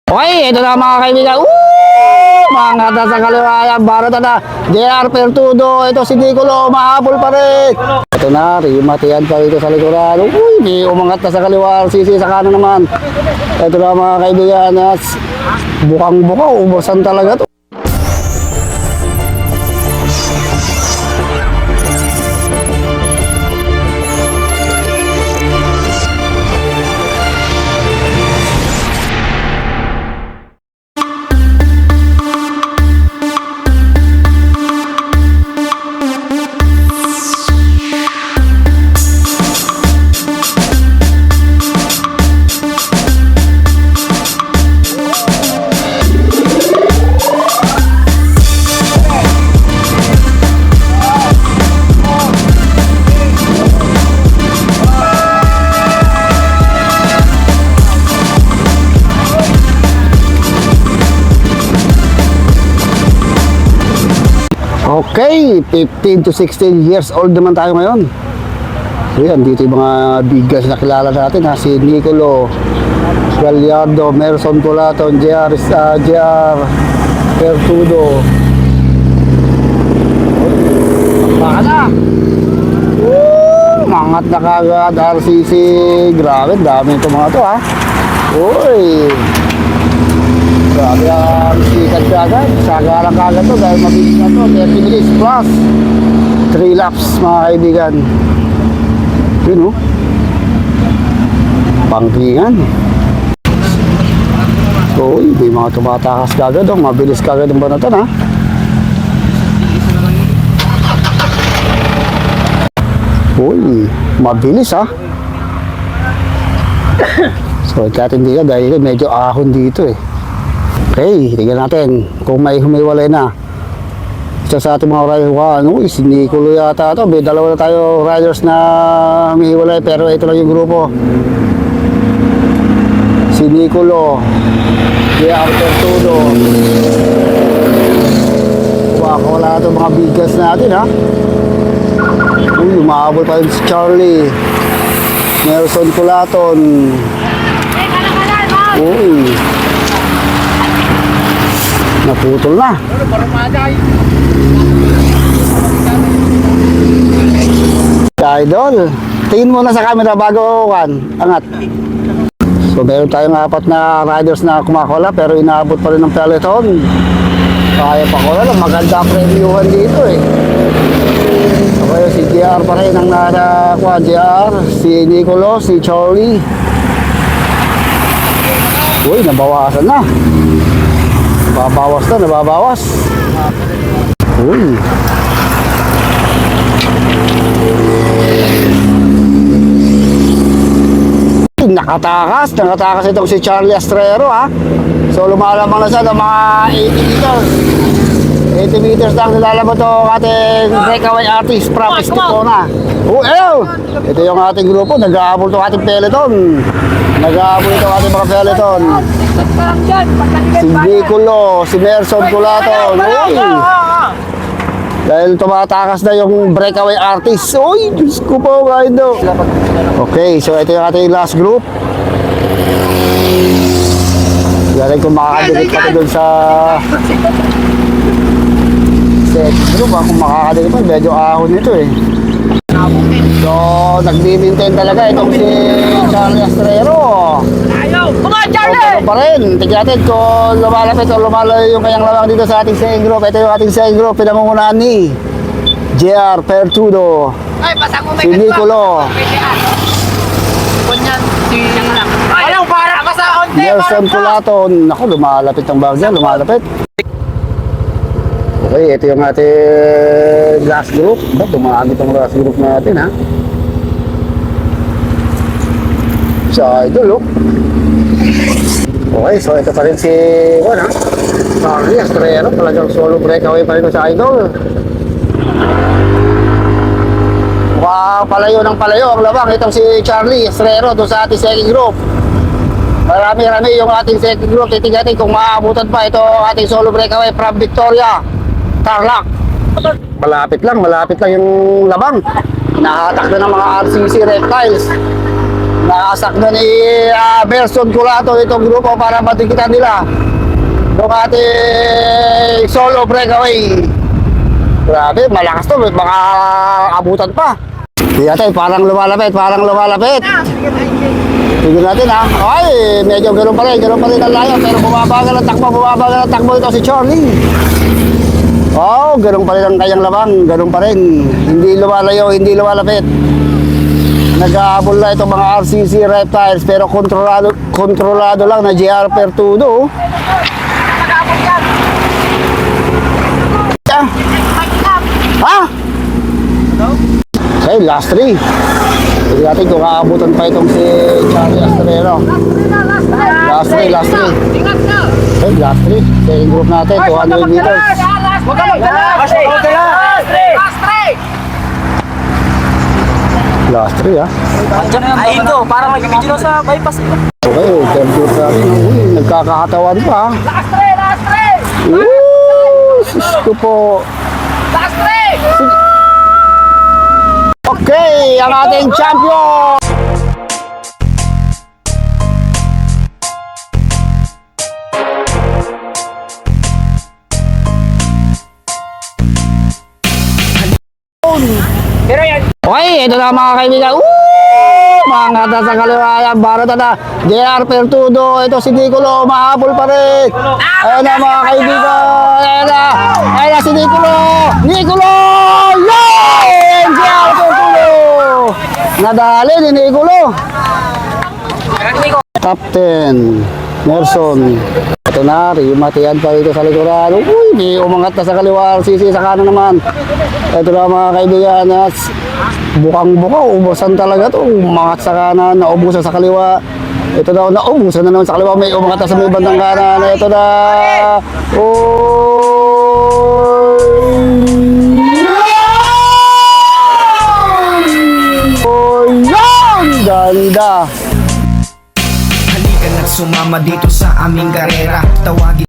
Okay, ito na mga kaibigan. Mga kata sa kaliwayan, Barata na. JR Pertudo, ito si Nicolo, mahabol pa rin. Ito na, Rimatian pa rito sa likuran. Di umangat na sa kaliwa, sisi sa kanan naman. Ito na mga kaibigan, bukang-buka, ubusan talaga to. Okay, 15 to 16 years old naman tayo ngayon. So yan, dito yung mga bigas na kilala natin ha. Si Nicolo, Gallardo, Merson Colaton, JR Pertudo. Baka na! Mangat na kagad, RCC. Grabe, dami ito mga to ha. Uy! Grabe ang sikat kagad. Sagalang kagad to dahil mabilis na to. 30 minutes plus 3 laps mga kaibigan. Yun o. Pangkingan. So hindi mga tumatakas kagad o. Mabilis kagad ang banatan ha. Uy, mabilis ha. So ikatin dito dahil medyo ahon dito eh. Okay, tingnan natin kung may humiwalay na. Isa sa ating mga rider, si Nicolo yata ito. May dalawa na tayo riders na humiwalay pero ito lang yung grupo. Si Nicolo, JR Pertudo. Wala ito mga bigas natin ha. Uy, umaabot pa rin si Charlie. Merson Colaton. Uy. Naputol na. Idol, tingin muna sa camera bago angat. So meron tayong 4 na riders na kumakula pero inaabot pa rin ng peloton. Kaya pa ko lang, maganda previewhan dito eh. Okay, si JR pa rin ang nakakuha. JR, si Nicolo, si Charlie. Uy, nabawasan na. Nababawas. Uy. Nakatakas itong si Charlie Astrero ha. So lumalamang na siya ng mga 80 meters. 80 meters lang nilalabot to ating breakaway artist from Estepona. Ito yung ating grupo, nag-aabol to ating peloton. Nag-aabol ito ating mga peloton. Si Nicolo, si Merson Colaton. Dahil tumatakas na yung breakaway artist. Uy, Diyos ko po, Raido. Okay, so ito yung ating last group. Galing kung makakadilig pa doon sa second group. Kung makakadilig pa, medyo ahon nito eh. So, nagbi-maintain talaga itong si Charlie Astrero. Mga Charlie! Pa rin, tignan natin kung lumalapit o lumalayo yung kanyang lawang dito sa ating second group. Ito yung ating second group, pinangungunahan ni JR Pertudo, si Nicolo, Merson Colaton. Naku, lumalapit ang bagay, lumalapit. Okay, ito yung ating last group. Dumami itong last group natin ha. Sa idol oh. Okay, so ito pa rin si Charlie Astrero. Talagang solo breakaway pa rin sa idol. Palayo ng palayo ang labang itong si Charlie Astrero doon sa ating second group. Marami-rami yung ating second group. Titignan kung maabutan pa ito ating solo breakaway from Victoria, Tarlac. Malapit lang yung labang. Nahatak na ng mga RCC reptiles. Nakasak na ni Berson Curato itong grupo para matikitan nila yung ating solo breakaway. Grabe, malakas to. Baka abutan pa. Tingnan natin, parang lumalapit. Tingnan natin ha. Ay, medyo ganoon pa rin ang layo. Pero bumabagal ang takbo ito si Charlie. Oh, ganoon pa rin ang kanyang labang. Ganoon pa rin. Hindi lumalayo, hindi lumalapit. Nag-aabol na itong mga RCC reptiles pero kontrolado lang na JR Pertudo. Ha? Okay, last 3. Hindi natin kung aabutan pa itong si Charlie Astrero. Last 3. Okay, last 3. Second group natin, 200 meters. Huwag ka magdala! Last 3 ha. Ayin ko, parang mag-video sa bypass. Okay, third group natin. Uy, nagkakatawan pa ha. Last 3! Woo! Sus ko po. Last 3! Okay, ang ating champion! Pero yan, Okay, ito na mga kaibigan. Mga kata sa kaliwa yan. Barata na. JR Pertudo. Ito si Nicolo. Mahabol pa rin. Ayan na mga kaibigan. Ayan na si Nicolo. Yay! JR Pertudo. Nadali ni Nicolo. Top 10. Nelson. Ito na. Rimatian pa dito sa likuran. Uy, may umangat na sa kaliwa. Sisi sa kanan naman. Ito na mga kaibigan. Bukang-buka, ubusan talaga to. Umangat sa kanan, naubusan sa kaliwa. Ito daw, naubusan na naman sa kaliwa. May umangat na sa may bandang kanan. Ito na. Yan! Ganda! Halika na't sumama dito sa aming karera. Tawagin